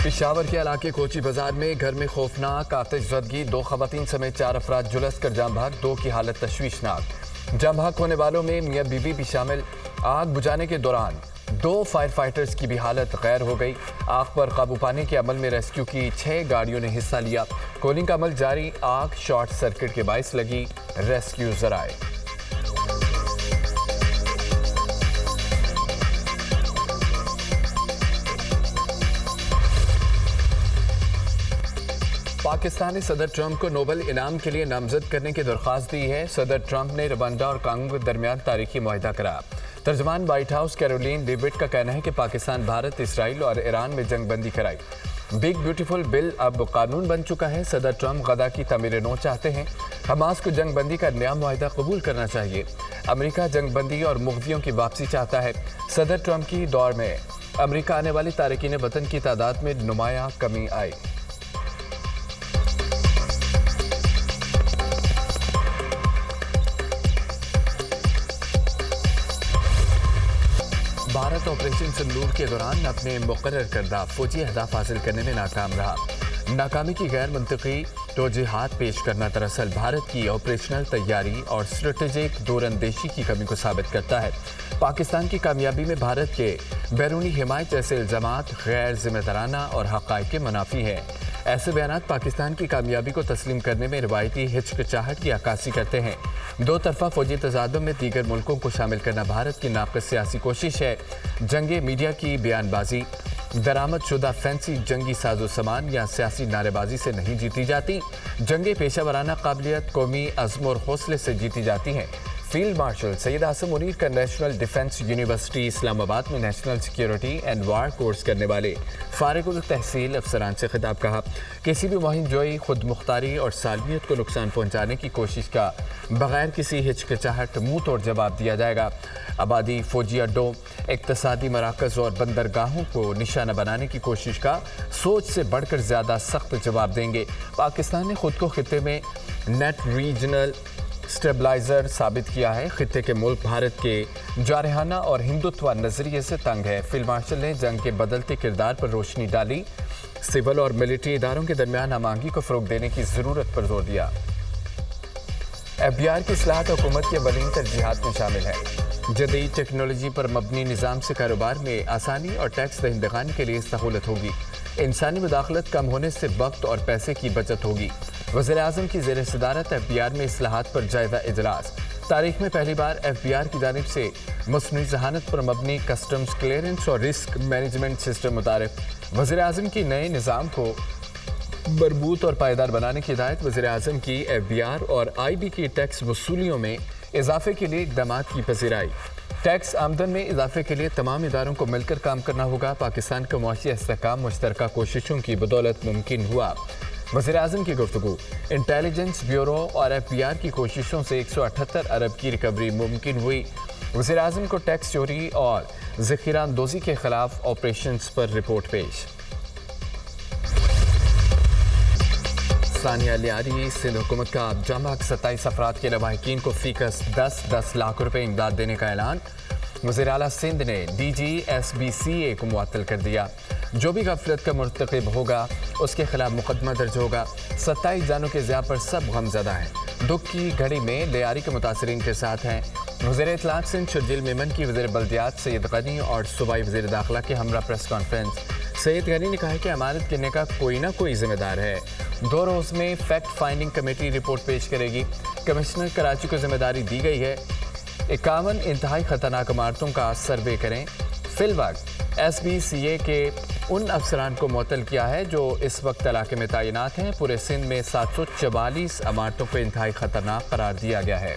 پشاور کے علاقے کوچی بازار میں گھر میں خوفناک آتش زدگی، 2 خواتین سمیت 4 افراد جلس کر جاں بحق، 2 کی حالت تشویشناک۔ جاں بحق ہونے والوں میں میاں بیوی بھی شامل۔ آگ بجھانے کے دوران 2 فائر فائٹرز کی بھی حالت غیر ہو گئی۔ آگ پر قابو پانے کے عمل میں ریسکیو کی 6 گاڑیوں نے حصہ لیا۔ کولنگ کا عمل جاری، آگ شارٹ سرکٹ کے باعث لگی، ریسکیو ذرائع۔ پاکستان نے صدر ٹرمپ کو نوبل انعام کے لیے نامزد کرنے کی درخواست دی ہے۔ صدر ٹرمپ نے روانڈا اور کانگو کے درمیان تاریخی معاہدہ کرا۔ ترجمان وائٹ ہاؤس کیرولین لیوٹ کا کہنا ہے کہ پاکستان بھارت، اسرائیل اور ایران میں جنگ بندی کرائے۔ بگ بیوٹیفل بل اب قانون بن چکا ہے۔ صدر ٹرمپ غزہ کی تعمیر نو چاہتے ہیں۔ حماس کو جنگ بندی کا نیا معاہدہ قبول کرنا چاہیے۔ امریکہ جنگ بندی اور مغویوں کی واپسی چاہتا ہے۔ صدر ٹرمپ کی دور میں امریکہ آنے والی تارکین وطن کی تعداد میں نمایاں کمی آئی۔ بھارت آپریشن سندور کے دوران اپنے مقرر کردہ فوجی اہداف حاصل کرنے میں ناکام رہا۔ ناکامی کی غیر منطقی توجیہات پیش کرنا دراصل بھارت کی آپریشنل تیاری اور اسٹریٹجک دور اندیشی کی کمی کو ثابت کرتا ہے۔ پاکستان کی کامیابی میں بھارت کے بیرونی حمایت جیسے الزامات غیر ذمہ دارانہ اور حقائق کے منافی ہیں۔ ایسے بیانات پاکستان کی کامیابی کو تسلیم کرنے میں روایتی ہچکچاہٹ کی عکاسی کرتے ہیں۔ 2 طرفہ فوجی تصادم میں دیگر ملکوں کو شامل کرنا بھارت کی ناقص سیاسی کوشش ہے۔ جنگ میڈیا کی بیان بازی، درآمد شدہ فینسی جنگی ساز و سامان یا سیاسی نعرے بازی سے نہیں جیتی جاتی۔ جنگیں پیشہ ورانہ قابلیت، قومی عزم اور حوصلے سے جیتی جاتی ہیں۔ فیلڈ مارشل سید عاصم منیر کا national defence university Islamabad میں national security and war course کرنے والے فارغ التحصیل افسران سے خطاب کہا، کسی بھی مہم جوئی، خود مختاری اور سالمیت کو نقصان پہنچانے کی کوشش کا بغیر کسی ہچکچاہٹ منہ توڑ جواب دیا جائے گا۔ آبادی، فوجی اڈوں، اقتصادی مراکز اور بندرگاہوں کو نشانہ بنانے کی کوشش کا سوچ سے بڑھ کر زیادہ سخت جواب دیں گے۔ پاکستان نے خود کو خطے میں نیٹ ریجنل سٹیبلائزر ثابت کیا ہے۔ خطے کے ملک بھارت کے جارحانہ اور ہندوتوا نظریے سے تنگ ہے۔ فیلڈ مارشل نے جنگ کے بدلتے کردار پر روشنی ڈالی، سول اور ملٹری اداروں کے درمیان ہم آہنگی کو فروغ دینے کی ضرورت پر زور دیا۔ ایف بی آر کی اصلاحات حکومت کی اولین ترجیحات میں شامل ہے۔ جدید ٹیکنالوجی پر مبنی نظام سے کاروبار میں آسانی اور ٹیکس دہندگان کے لیے سہولت ہوگی۔ انسانی مداخلت کم ہونے سے وقت اور پیسے کی بچت ہوگی۔ وزیر اعظم کی زیر صدارت ایف بی آر میں اصلاحات پر جائزہ اجلاس۔ تاریخ میں پہلی بار ایف بی آر کی جانب سے مصنوعی ذہانت پر مبنی کسٹمز کلیئرنس اور رسک مینجمنٹ سسٹم متعارف۔ وزیر اعظم کی نئے نظام کو مربوط اور پائیدار بنانے کی ہدایت۔ وزیر اعظم کی ایف بی آر اور آئی بی کی ٹیکس وصولیوں میں اضافے کے لیے اقدامات کی پذیرائی۔ ٹیکس آمدن میں اضافے کے لیے تمام اداروں کو مل کر کام کرنا ہوگا۔ پاکستان کا معاشی استحکام مشترکہ کوششوں کی بدولت ممکن ہوا۔ وزیر اعظم کی گفتگو۔ انٹیلیجنس بیورو اور ایف بی آر کی کوششوں سے 178 ارب کی ریکوری ممکن ہوئی۔ وزیر اعظم کو ٹیکس چوری اور ذخیرہ اندوزی کے خلاف آپریشنز پر رپورٹ پیش۔ ثانیہ لیاری سندھ حکومت کا جاں بحق 27 افراد کے لواحقین کو فی کس 10 لاکھ روپے امداد دینے کا اعلان۔ وزیر اعلیٰ سندھ نے D G S B C A کو معطل کر دیا۔ جو بھی غفلت کا مرتکب ہوگا اس کے خلاف مقدمہ درج ہوگا۔ 27 جانوں کے ضیاع پر سب غمزدہ ہیں۔ دکھ کی گھڑی میں لیاری کے متاثرین کے ساتھ ہیں۔ وزیر اطلاعات سندھ شرجیل میمن کی وزیر بلدیات سید غنی اور صوبائی وزیر داخلہ کے ہمراہ پریس کانفرنس۔ سید غنی نے کہا کہ امانت گرنے کا کوئی نہ کوئی ذمہ دار ہے۔ 2 روز میں فیکٹ فائنڈنگ کمیٹی رپورٹ پیش کرے گی۔ کمشنر کراچی کو ذمہ داری دی گئی ہے، 51 انتہائی خطرناک عمارتوں کا سروے کریں۔ فی الوقت ایس بی سی اے کے ان افسران کو معطل کیا ہے جو اس وقت علاقے میں تعینات ہیں۔ پورے سندھ میں 744 عمارتوں کو انتہائی خطرناک قرار دیا گیا ہے۔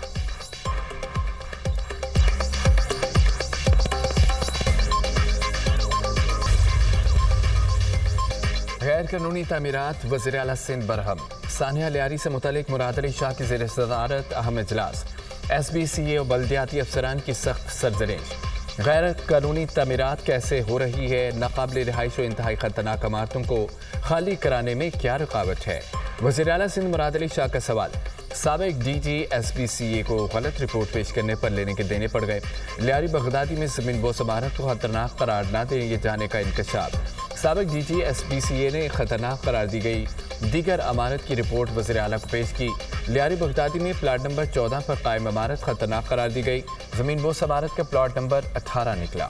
غیر قانونی تعمیرات، وزیر اعلیٰ سندھ برہم۔ ثانیہ لیاری سے متعلق مراد علی شاہ کی زیر صدارت اہم اجلاس۔ ایس بی سی اے اور بلدیاتی افسران کی سخت سرزنش۔ غیر قانونی تعمیرات کیسے ہو رہی ہے؟ ناقابل رہائش و انتہائی خطرناک عمارتوں کو خالی کرانے میں کیا رکاوٹ ہے؟ وزیر اعلیٰ سندھ مراد علی شاہ کا سوال۔ سابق D G S B C A کو غلط رپورٹ پیش کرنے پر لینے کے دینے پڑ گئے۔ لیاری بغدادی میں زمین بوس عمارت کو خطرناک قرار نہ دیے جانے کا انکشاف۔ سابق DG/SPCA نے خطرناک قرار دی گئی دیگر عمارت کی رپورٹ وزیر اعلیٰ کو پیش کی۔ لیاری بغدادی میں پلاٹ نمبر 14 پر قائم عمارت خطرناک قرار دی گئی۔ زمین بوس عمارت کا پلاٹ نمبر 18 نکلا۔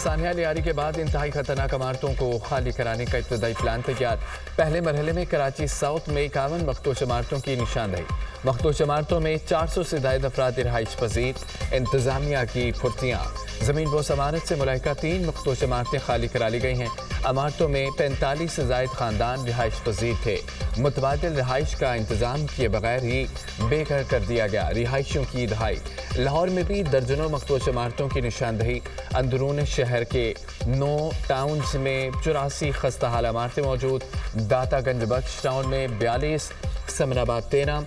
ثانیہ لیاری کے بعد انتہائی خطرناک عمارتوں کو خالی کرانے کا ابتدائی پلان تیار۔ پہلے مرحلے میں کراچی ساؤتھ میں 51 مخدوش عمارتوں کی نشاندہی۔ مخدوش عمارتوں میں 400 سے زائد افراد رہائش پذیر، انتظامیہ کی پھرتیاں۔ زمین بوس عمارت سے ملحقہ 3 مخدوش عمارتیں خالی کرا لی گئی ہیں۔ عمارتوں میں 45 سے زائد خاندان رہائش پذیر تھے۔ متبادل رہائش کا انتظام کیے بغیر ہی بے گھر کر دیا گیا۔ رہائشیوں کی دہائی۔ لاہور میں بھی درجنوں مخدوش عمارتوں کی نشاندہی۔ اندرون شہر کے 9 ٹاؤنز میں 84 خستہ حال عمارتیں موجود۔ داتا گنج بخش ٹاؤن میں 42، سمن آباد 13،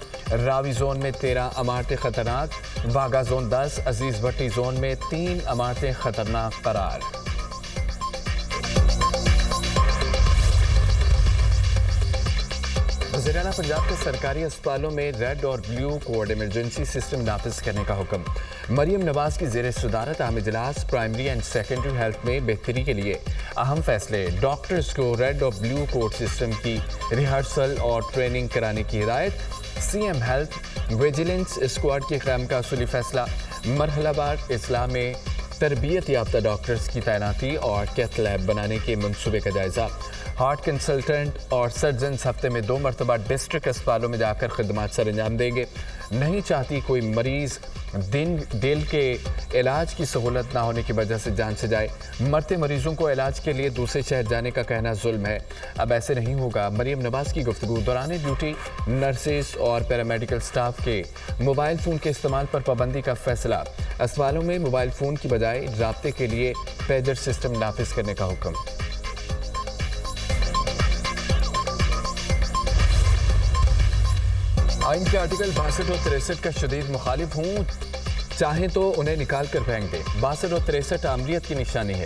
راوی زون میں 13 عمارتیں خطرناک، واگا زون 10، عزیز بھٹی زون میں 3 عمارتیں خطرناک قرار۔ وزیر اعلیٰ پنجاب کے سرکاری اسپتالوں میں ریڈ اور بلیو کوڈ ایمرجنسی سسٹم نافذ کرنے کا حکم۔ مریم نواز کی زیر صدارت اہم اجلاس پرائمری اینڈ سیکنڈری ہیلتھ میں بہتری کے لیے اہم فیصلے۔ ڈاکٹرز کو ریڈ اور بلیو کوڈ سسٹم کی ریہرسل اور ٹریننگ کرانے کی ہدایت۔ C M health vigilance squad کی قیام کا اصولی فیصلہ۔ مرحلہ وار اضلاع میں تربیت یافتہ ڈاکٹرز کی تعیناتی اور کیتھ لیب بنانے کے منصوبے کا جائزہ۔ ہارٹ کنسلٹنٹ اور سرجنز ہفتے میں 2 مرتبہ ڈسٹرکٹ اسپتالوں میں جا کر خدمات سر انجام دیں گے۔ نہیں چاہتی کوئی مریض دل کے علاج کی سہولت نہ ہونے کی وجہ سے جان سے جائے۔ مرتے مریضوں کو علاج کے لیے دوسرے شہر جانے کا کہنا ظلم ہے، اب ایسے نہیں ہوگا۔ مریم نواز کی گفتگو۔ دوران ڈیوٹی نرسز اور پیرامیڈیکل سٹاف کے موبائل فون کے استعمال پر پابندی کا فیصلہ۔ اسپتالوں میں موبائل فون کی بجائے رابطے کے لیے پیجر سسٹم نافذ کرنے کا حکم۔ آئین کے آرٹیکل 62 اور 63 کا شدید مخالف ہوں، چاہیں تو انہیں نکال کر پھینک دیں۔ 62 اور 63 عامریت کی نشانی ہے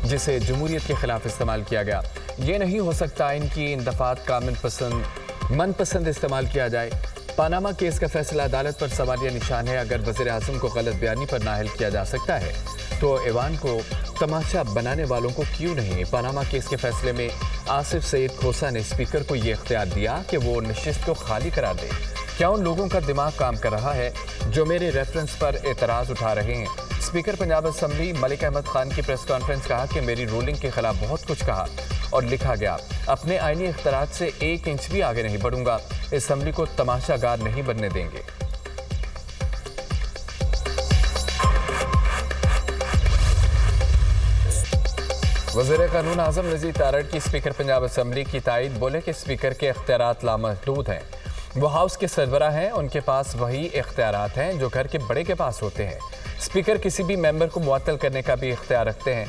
جسے جمہوریت کے خلاف استعمال کیا گیا۔ یہ نہیں ہو سکتا ان کی ان دفعات کا من پسند استعمال کیا جائے۔ پاناما کیس کا فیصلہ عدالت پر سوالیہ نشان ہے۔ اگر وزیر اعظم کو غلط بیانی پر نااہل کیا جا سکتا ہے تو ایوان کو تماشا بنانے والوں کو کیوں نہیں؟ پاناما کیس کے فیصلے میں آصف سعید کھوسہ نے اسپیکر کو یہ اختیار دیا کہ وہ نشست کو خالی کرا دے۔ کیا ان لوگوں کا دماغ کام کر رہا ہے جو میرے ریفرنس پر اعتراض اٹھا رہے ہیں؟ اسپیکر پنجاب اسمبلی ملک احمد خان کی پریس کانفرنس کہا کہ میری رولنگ کے خلاف بہت کچھ کہا اور لکھا گیا۔ اپنے آئینی اختیارات سے 1 انچ بھی آگے نہیں بڑھوں گا۔ اسمبلی کو تماشا گار نہیں بننے دیں گے۔ وزیر قانون اعظم نذیر تارڑ کی اسپیکر پنجاب اسمبلی کی تائید۔ بولے کہ اسپیکر کے اختیارات لامحدود ہیں، وہ ہاؤس کے سربراہ ہیں، ان کے پاس وہی اختیارات ہیں جو گھر کے بڑے کے پاس ہوتے ہیں۔ اسپیکر کسی بھی ممبر کو معطل کرنے کا بھی اختیار رکھتے ہیں۔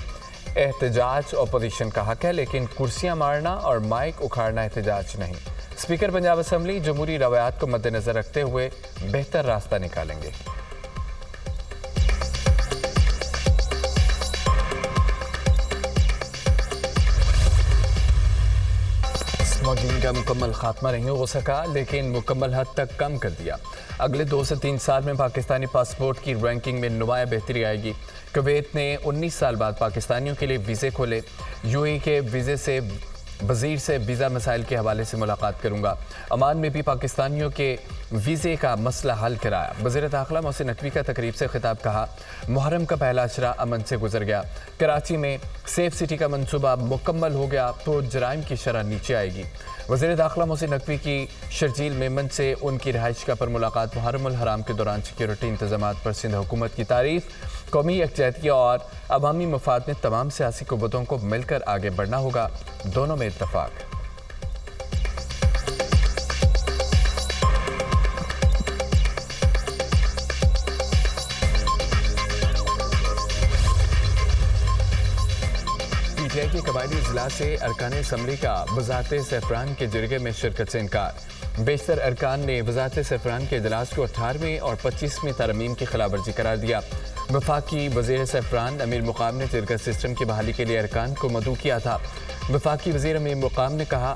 احتجاج اپوزیشن کا حق ہے لیکن کرسیاں مارنا اور مائک اکھاڑنا احتجاج نہیں۔ اسپیکر پنجاب اسمبلی جمہوری روایات کو مد نظر رکھتے ہوئے بہتر راستہ نکالیں گے۔ اسمگلنگ کا مکمل خاتمہ نہیں ہو سکا لیکن مکمل حد تک کم کر دیا۔ اگلے 2 سے 3 سال میں پاکستانی پاسپورٹ کی رینکنگ میں نمایاں بہتری آئے گی۔ کویت نے 19 سال بعد پاکستانیوں کے لیے ویزے کھولے۔ UAE کے وزیر سے ویزا مسائل کے حوالے سے ملاقات کروں گا۔ عمان میں بھی پاکستانیوں کے ویزے کا مسئلہ حل کرایا۔ وزیر داخلہ محسن نقوی کا تقریب سے خطاب۔ کہا محرم کا پہلا اشرا امن سے گزر گیا۔ کراچی میں سیف سٹی کا منصوبہ مکمل ہو گیا تو جرائم کی شرح نیچے آئے گی۔ وزیر داخلہ محسن نقوی کی شرجیل میمن سے ان کی رہائش گاہ پر ملاقات۔ محرم الحرام کے دوران سیکیورٹی انتظامات پر سندھ حکومت کی تعریف۔ قومی یکجہتی اور عوامی مفاد میں تمام سیاسی قوتوں کو مل کر آگے بڑھنا ہوگا، دونوں میں اتفاق۔ PTI کے قبائلی اضلاع سے ارکان اسمبلی کا وزارت زعفران کے جرگے میں شرکت سے انکار۔ بیشتر ارکان نے وزارت زعفران کے اجلاس کو 18ویں اور 25ویں ترمیم کی خلاف ورزی قرار دیا۔ وفاقی وزیر زعفران امیر مقام نے جرگہ سسٹم کی بحالی کے لیے ارکان کو مدعو کیا تھا۔ وفاقی وزیر امیر مقام نے کہا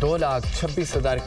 2,26,000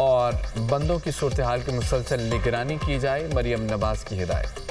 اور بندوں کی صورتحال کی مسلسل نگرانی کی جائے، مریم نواز کی ہدایت۔